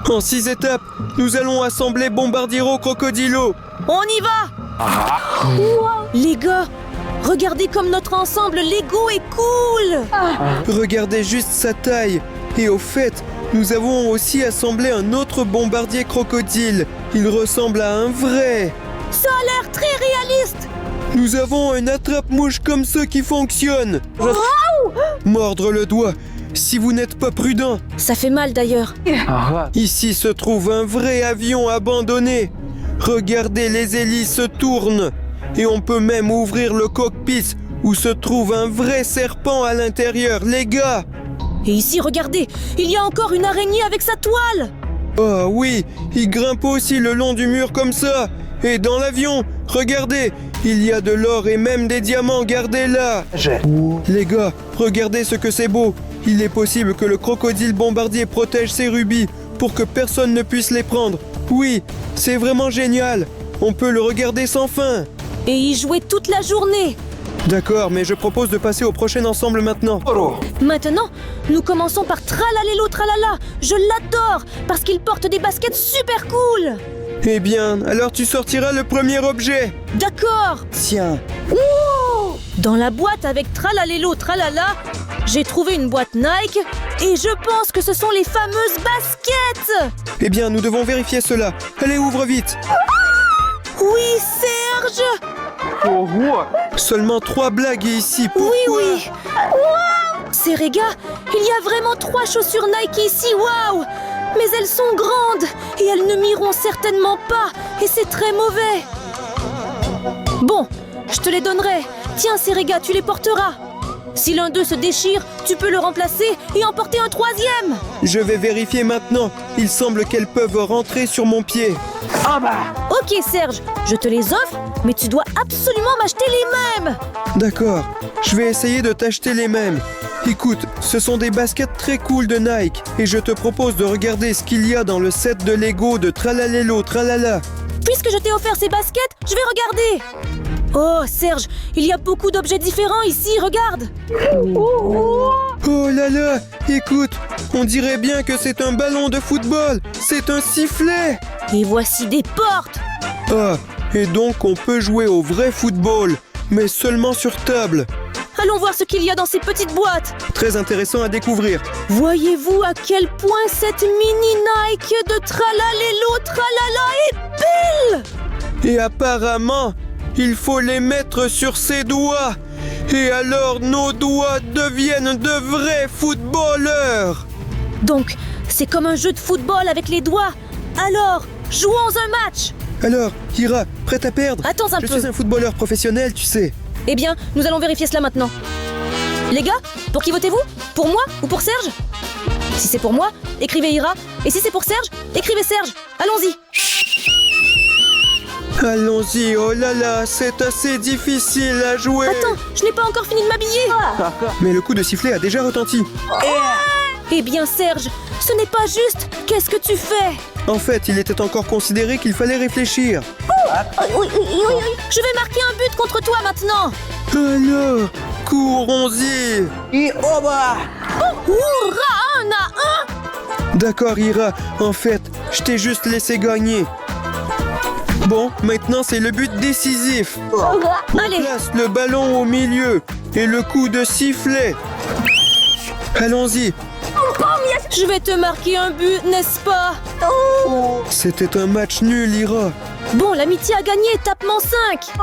En 6 étapes, nous allons assembler Bombardiro Crocodilo. On y va. Les gars, regardez comme notre ensemble Lego est cool. Regardez juste sa taille. Et au fait, nous avons aussi assemblé un autre bombardier crocodile. Il ressemble à un vrai. Ça a l'air très réaliste. Nous avons un attrape-mouche comme ça qui fonctionne. Mordre le doigt, si vous n'êtes pas prudent. Ça fait mal d'ailleurs. Ici se trouve un vrai avion abandonné. Regardez, les hélices tournent. Et on peut même ouvrir le cockpit où se trouve un vrai serpent à l'intérieur, les gars. Et ici, regardez, il y a encore une araignée avec sa toile. Oh oui, il grimpe aussi le long du mur comme ça. Et dans l'avion, regardez, il y a de l'or et même des diamants gardés là. Les gars, regardez ce que c'est beau. Il est possible que le crocodile bombardier protège ses rubis pour que personne ne puisse les prendre. Oui, c'est vraiment génial. On peut le regarder sans fin. Et y jouer toute la journée. D'accord, mais je propose de passer au prochain ensemble maintenant. Maintenant, nous commençons par Tralalélo Tralala. Je l'adore parce qu'il porte des baskets super cool. Eh bien, alors tu sortiras le premier objet. D'accord. Tiens. Dans la boîte avec Tralalélo Tralala, j'ai trouvé une boîte Nike et je pense que ce sont les fameuses baskets. Eh bien, nous devons vérifier cela. Allez, ouvre vite. Oui, Serge. Seulement 3 blagues ici. Pourquoi? Oui. Serega, il y a vraiment 3 chaussures Nike ici, waouh. Mais elles sont grandes et elles ne m'iront certainement pas et c'est très mauvais. Bon, je te les donnerai. Tiens, Serega, tu les porteras. Si l'un d'eux se déchire, tu peux le remplacer et emporter un 3e. Je vais vérifier maintenant. Il semble qu'elles peuvent rentrer sur mon pied. Ok, Serge, je te les offre, mais tu dois absolument m'acheter les mêmes. D'accord, je vais essayer de t'acheter les mêmes. Écoute, ce sont des baskets très cool de Nike et je te propose de regarder ce qu'il y a dans le set de Lego de Tralalélo Tralala. Puisque je t'ai offert ces baskets, je vais regarder. Oh, Serge, il y a beaucoup d'objets différents ici, regarde. Oh là là, écoute, on dirait bien que c'est un ballon de football. C'est un sifflet. Et voici des portes. Ah, et donc on peut jouer au vrai football, mais seulement sur table. Allons voir ce qu'il y a dans ces petites boîtes. Très intéressant à découvrir. Voyez-vous à quel point cette mini Nike de Tralalélo Tralala est belle. Et apparemment, il faut les mettre sur ses doigts. Et alors nos doigts deviennent de vrais footballeurs. Donc, c'est comme un jeu de football avec les doigts. Alors, jouons un match. Alors, Ira, prête à perdre? Attends un Je peu. suis un footballeur professionnel, tu sais. Eh bien, nous allons vérifier cela maintenant. Les gars, pour qui votez-vous? Pour moi ou pour Serge? Si c'est pour moi, écrivez Ira. Et si c'est pour Serge, écrivez Serge. Allons-y. Allons-y, oh là là, c'est assez difficile à jouer. Attends, je n'ai pas encore fini de m'habiller. Mais le coup de sifflet a déjà retenti. Eh bien, Serge, ce n'est pas juste. Qu'est-ce que tu fais? En fait, il était encore considéré qu'il fallait réfléchir. Je vais marquer un but contre toi maintenant. Alors, courons-y. Hurrah, 1-1. D'accord, Ira, en fait, je t'ai juste laissé gagner. Bon, maintenant c'est le but décisif. Allez, Place le ballon au milieu et le coup de sifflet. Allons-y. je vais te marquer un but, n'est-ce pas? C'était un match nul, Ira. Bon, l'amitié a gagné, tapement 5.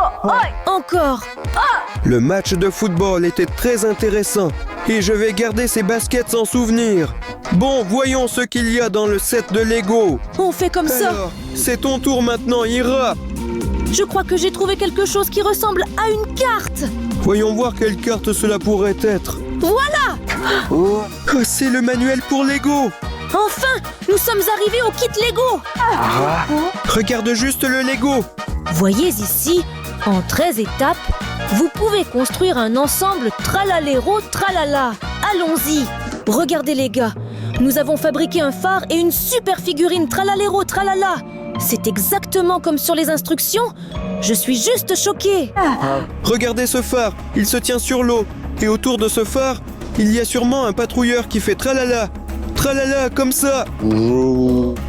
Encore. Le match de football était très intéressant et je vais garder ces baskets en souvenir. Bon, voyons ce qu'il y a dans le set de Lego. On fait comme ça. Alors, c'est ton tour maintenant, Ira. Je crois que j'ai trouvé quelque chose qui ressemble à une carte. Voyons voir quelle carte cela pourrait être. Voilà. Oh, c'est le manuel pour Lego. Enfin, nous sommes arrivés au kit Lego. Regarde juste le Lego. Voyez ici, en 13 étapes, vous pouvez construire un ensemble Tralaléro Tralala. Allons-y. Regardez les gars, nous avons fabriqué un phare et une super figurine Tralaléro Tralala. C'est exactement comme sur les instructions. Je suis juste choquée. Regardez ce phare, il se tient sur l'eau. Et autour de ce phare, il y a sûrement un patrouilleur qui fait tralala. Tralala, comme ça.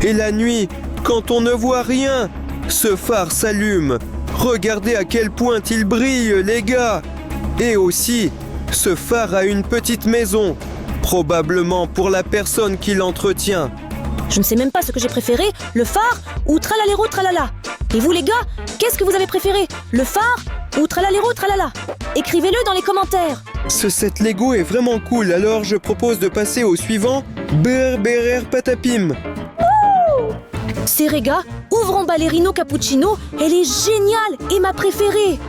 Et la nuit, quand on ne voit rien, ce phare s'allume. Regardez à quel point il brille, les gars. Et aussi, ce phare a une petite maison. Probablement pour la personne qui l'entretient. Je ne sais même pas ce que j'ai préféré, le phare ou Tralaléro Tralala. Et vous les gars, qu'est-ce que vous avez préféré, le phare ou tralalero tralala? Écrivez-le dans les commentaires. Ce set Lego est vraiment cool, alors je propose de passer au suivant, Berberer Patapim. Serega, ouvrons Ballerino Cappuccino, elle est géniale et ma préférée.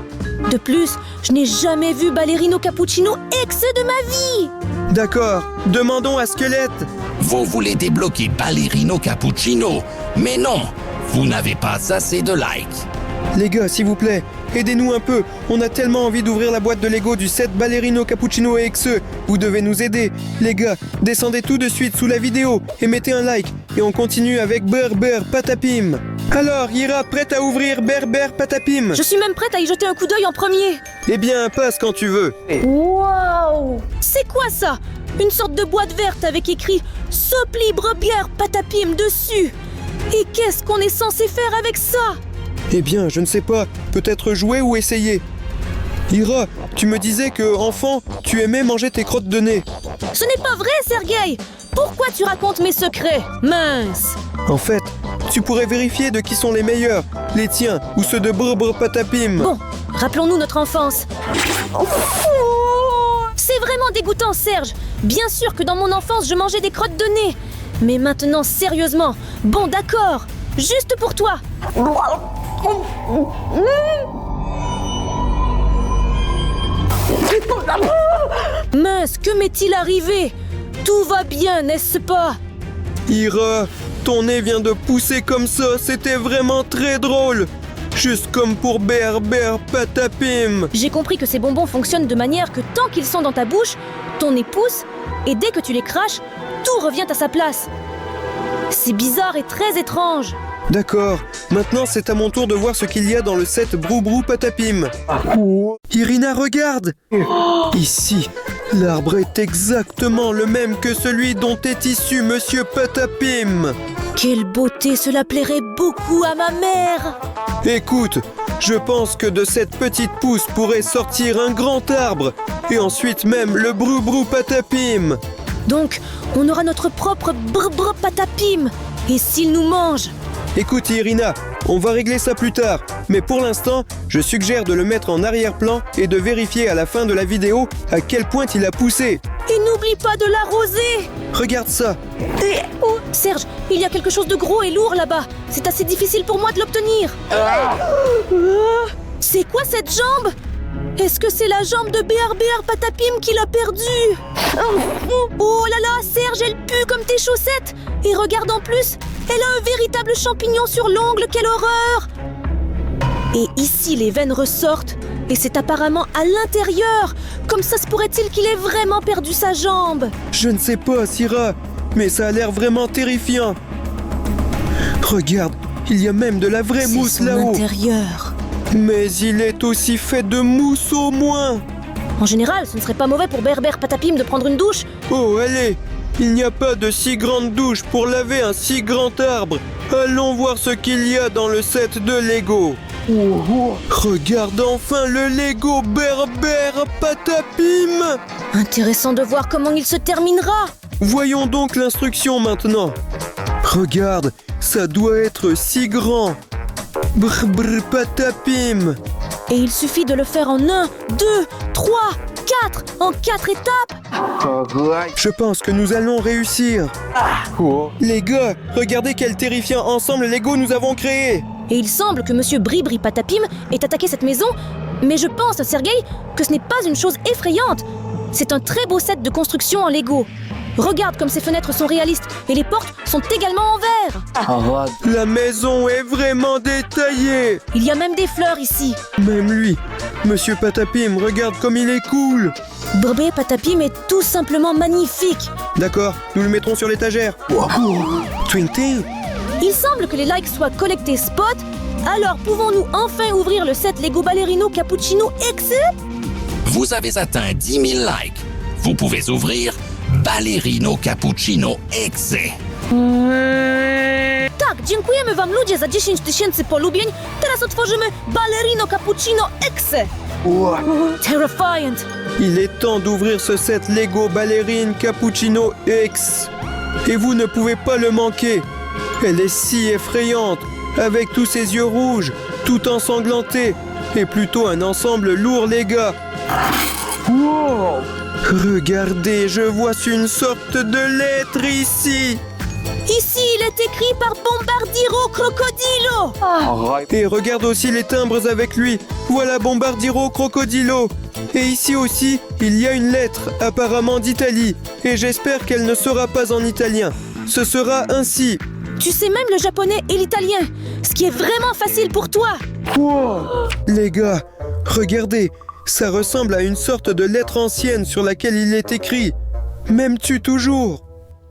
De plus, je n'ai jamais vu Ballerino Cappuccino excès de ma vie. D'accord, demandons à Squelette. Vous voulez débloquer Ballerino Cappuccino, mais non, vous n'avez pas assez de likes. Les gars, s'il vous plaît, aidez-nous un peu. On a tellement envie d'ouvrir la boîte de Lego du set Ballerino Cappuccino et XE. Vous devez nous aider. Les gars, descendez tout de suite sous la vidéo et mettez un like. Et on continue avec Berber Patapim. Alors, Ira, prête à ouvrir Berber Patapim? Je suis même prête à y jeter un coup d'œil en premier. Eh bien, passe quand tu veux. Waouh! C'est quoi ça? Une sorte de boîte verte avec écrit « Sopli Brebière Patapim » dessus. Et qu'est-ce qu'on est censé faire avec ça? Eh bien, je ne sais pas. Peut-être jouer ou essayer. Ira, tu me disais que, enfant, tu aimais manger tes crottes de nez. Ce n'est pas vrai, Sergueï! Pourquoi tu racontes mes secrets? Mince! En fait, tu pourrais vérifier de qui sont les meilleurs, les tiens ou ceux de Brr Patapim. Bon, rappelons-nous notre enfance. C'est vraiment dégoûtant, Serge. Bien sûr que dans mon enfance, je mangeais des crottes de nez. Mais maintenant, sérieusement, bon d'accord, juste pour toi. Mince, que m'est-il arrivé? Tout va bien, n'est-ce pas? Ira, ton nez vient de pousser comme ça, c'était vraiment très drôle. Juste comme pour Berber Patapim. J'ai compris que ces bonbons fonctionnent de manière que tant qu'ils sont dans ta bouche, ton nez pousse, et dès que tu les craches, tout revient à sa place. C'est bizarre et très étrange. D'accord, maintenant c'est à mon tour de voir ce qu'il y a dans le set Brou Patapim. Irina, regarde! Ici, l'arbre est exactement le même que celui dont est issu Monsieur Patapim. Quelle beauté, cela plairait beaucoup à ma mère. Écoute, je pense que de cette petite pousse pourrait sortir un grand arbre, et ensuite même le Brou Patapim. Donc, on aura notre propre Brr Patapim. Et s'il nous mange? Écoute Irina, on va régler ça plus tard, mais pour l'instant, je suggère de le mettre en arrière-plan et de vérifier à la fin de la vidéo à quel point il a poussé. Et n'oublie pas de l'arroser. Regarde ça. Oh, Serge, il y a quelque chose de gros et lourd là-bas. C'est assez difficile pour moi de l'obtenir. C'est quoi cette jambe? Est-ce que c'est la jambe de Berber Patapim qui l'a perdue? Oh là là, Serge, elle pue comme tes chaussettes. Et regarde en plus, elle a un véritable champignon sur l'ongle, quelle horreur! Et ici, les veines ressortent, et c'est apparemment à l'intérieur. Comme ça se pourrait-il qu'il ait vraiment perdu sa jambe? Je ne sais pas, Syrah, mais ça a l'air vraiment terrifiant. Regarde, il y a même de la vraie mousse C'est son là-haut. intérieur. Mais il est aussi fait de mousse au moins. En général, ce ne serait pas mauvais pour Berber Patapim de prendre une douche. Oh, allez, il n'y a pas de si grande douche pour laver un si grand arbre. Allons voir ce qu'il y a dans le set de Lego. Regarde enfin le Lego Berber Patapim. Intéressant de voir comment il se terminera. Voyons donc l'instruction maintenant. Regarde, ça doit être si grand. Brr Patapim. Et il suffit de le faire en 1, 2, 3, 4, en 4 étapes. Je pense que nous allons réussir. Les gars, regardez quel terrifiant ensemble Lego nous avons créé. Et il semble que Monsieur Bribri Patapim ait attaqué cette maison, mais je pense, Sergueï, que ce n'est pas une chose effrayante. C'est un très beau set de construction en Lego. Regarde comme ces fenêtres sont réalistes et les portes sont également en verre. La maison est vraiment détaillée. Il y a même des fleurs ici. Même lui, Monsieur Patapim, regarde comme il est cool. Bribri Patapim est tout simplement magnifique. D'accord, nous le mettrons sur l'étagère. Twinty. Il semble que les likes soient collectés spot. Alors pouvons-nous enfin ouvrir le set Lego Ballerino Cappuccino XE? Vous avez atteint 10 000 likes. Vous pouvez ouvrir Ballerino Cappuccino XE. Tak, dziękujemy wam ludzie za 10 000 polubień. Teraz otworzymy Ballerino Cappuccino XE. Terrifiant. Il est temps d'ouvrir ce set Lego Ballerine Cappuccino X. Et vous ne pouvez pas le manquer. Elle est si effrayante, avec tous ses yeux rouges, tout ensanglantés. et plutôt un ensemble lourd, les gars. Wow. Regardez, je vois une sorte de lettre ici. Ici, il est écrit par Bombardiro Crocodilo. Et regarde aussi les timbres avec lui. Voilà Bombardiro Crocodilo. Et ici aussi, il y a une lettre, apparemment d'Italie. Et j'espère qu'elle ne sera pas en italien. Ce sera ainsi. Tu sais même le japonais et l'italien, ce qui est vraiment facile pour toi. Les gars, regardez, ça ressemble à une sorte de lettre ancienne sur laquelle il est écrit « M'aimes-tu toujours ?»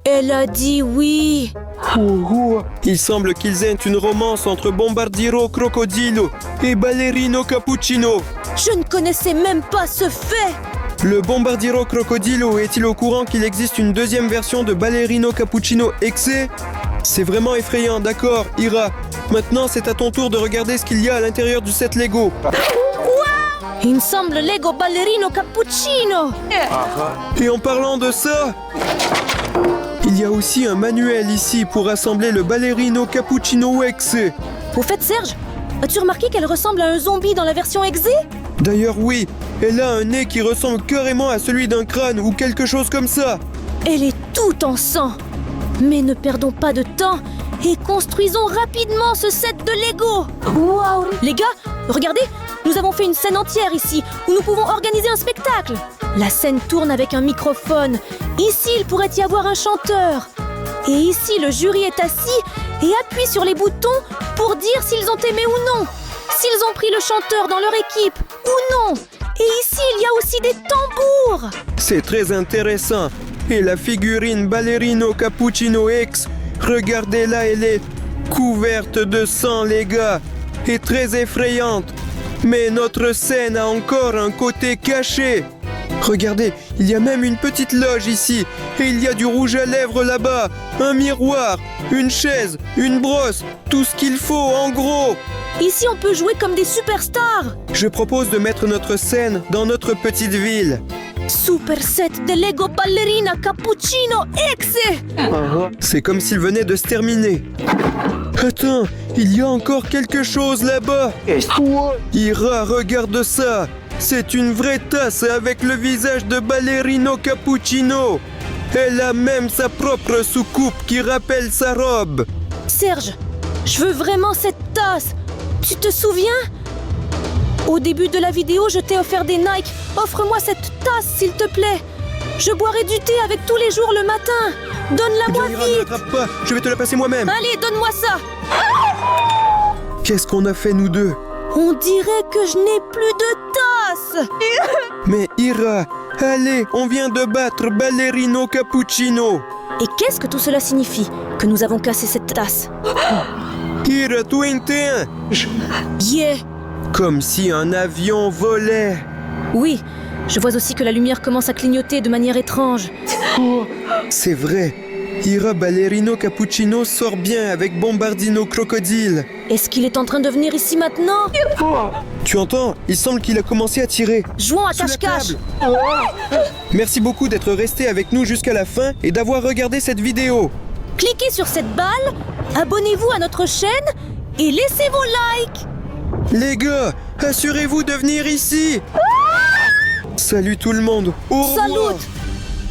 Elle a dit oui. Il semble qu'ils aient une romance entre Bombardiro Crocodilo et Ballerino Cappuccino. Je ne connaissais même pas ce fait. Le Bombardiro Crocodilo est-il au courant qu'il existe une deuxième version de Ballerino Cappuccino XC? C'est vraiment effrayant, d'accord, Ira. Maintenant, c'est à ton tour de regarder ce qu'il y a à l'intérieur du set Lego. Il me semble Lego Ballerino Cappuccino. Et en parlant de ça, il y a aussi un manuel ici pour assembler le Ballerino Cappuccino XC. Au fait, Serge, as-tu remarqué qu'elle ressemble à un zombie dans la version exé? D'ailleurs, oui, elle a un nez qui ressemble carrément à celui d'un crâne ou quelque chose comme ça. Elle est toute en sang. Mais ne perdons pas de temps et construisons rapidement ce set de Lego. Waouh! Les gars, regardez, nous avons fait une scène entière ici où nous pouvons organiser un spectacle. La scène tourne avec un microphone. Ici, il pourrait y avoir un chanteur. Et ici, le jury est assis et appuie sur les boutons pour dire s'ils ont aimé ou non. S'ils ont pris le chanteur dans leur équipe ou non. Et ici, il y a aussi des tambours. C'est très intéressant. Et la figurine Ballerino Cappuccino X, regardez-la, elle est couverte de sang, les gars, et très effrayante. Mais notre scène a encore un côté caché. Regardez, il y a même une petite loge ici, et il y a du rouge à lèvres là-bas, un miroir, une chaise, une brosse, tout ce qu'il faut en gros. Ici, on peut jouer comme des superstars. Je propose de mettre notre scène dans notre petite ville. Super set de Lego Ballerina Cappuccino X. C'est comme s'il venait de se terminer. Attends, il y a encore quelque chose là-bas. Ira, regarde ça. C'est une vraie tasse avec le visage de Ballerino Cappuccino. Elle a même sa propre soucoupe qui rappelle sa robe. Serge, je veux vraiment cette tasse. Tu te souviens? Au début de la vidéo, je t'ai offert des Nike. Offre-moi cette tasse, s'il te plaît. Je boirai du thé avec tous les jours le matin. Donne-la-moi Ira, ne vite. l'attrape pas, je vais te la passer moi-même. Allez, donne-moi ça. Qu'est-ce qu'on a fait nous deux? On dirait que je n'ai plus de tasse. Mais Ira, allez, on vient de battre Ballerino Cappuccino. Et qu'est-ce que tout cela signifie? Que nous avons cassé cette tasse? Ira 21. Yeah. Comme si un avion volait. Oui, je vois aussi que la lumière commence à clignoter de manière étrange. C'est vrai. Ira Ballerino Cappuccino sort bien avec Bombardino Crocodile. Est-ce qu'il est en train de venir ici maintenant? Tu entends? Il semble qu'il a commencé à tirer. Jouons à Sous la cache-cache. table. Merci beaucoup d'être resté avec nous jusqu'à la fin et d'avoir regardé cette vidéo. Cliquez sur cette balle, abonnez-vous à notre chaîne et laissez vos likes. Les gars, assurez-vous de venir ici. Salut tout le monde. Au revoir. Salut.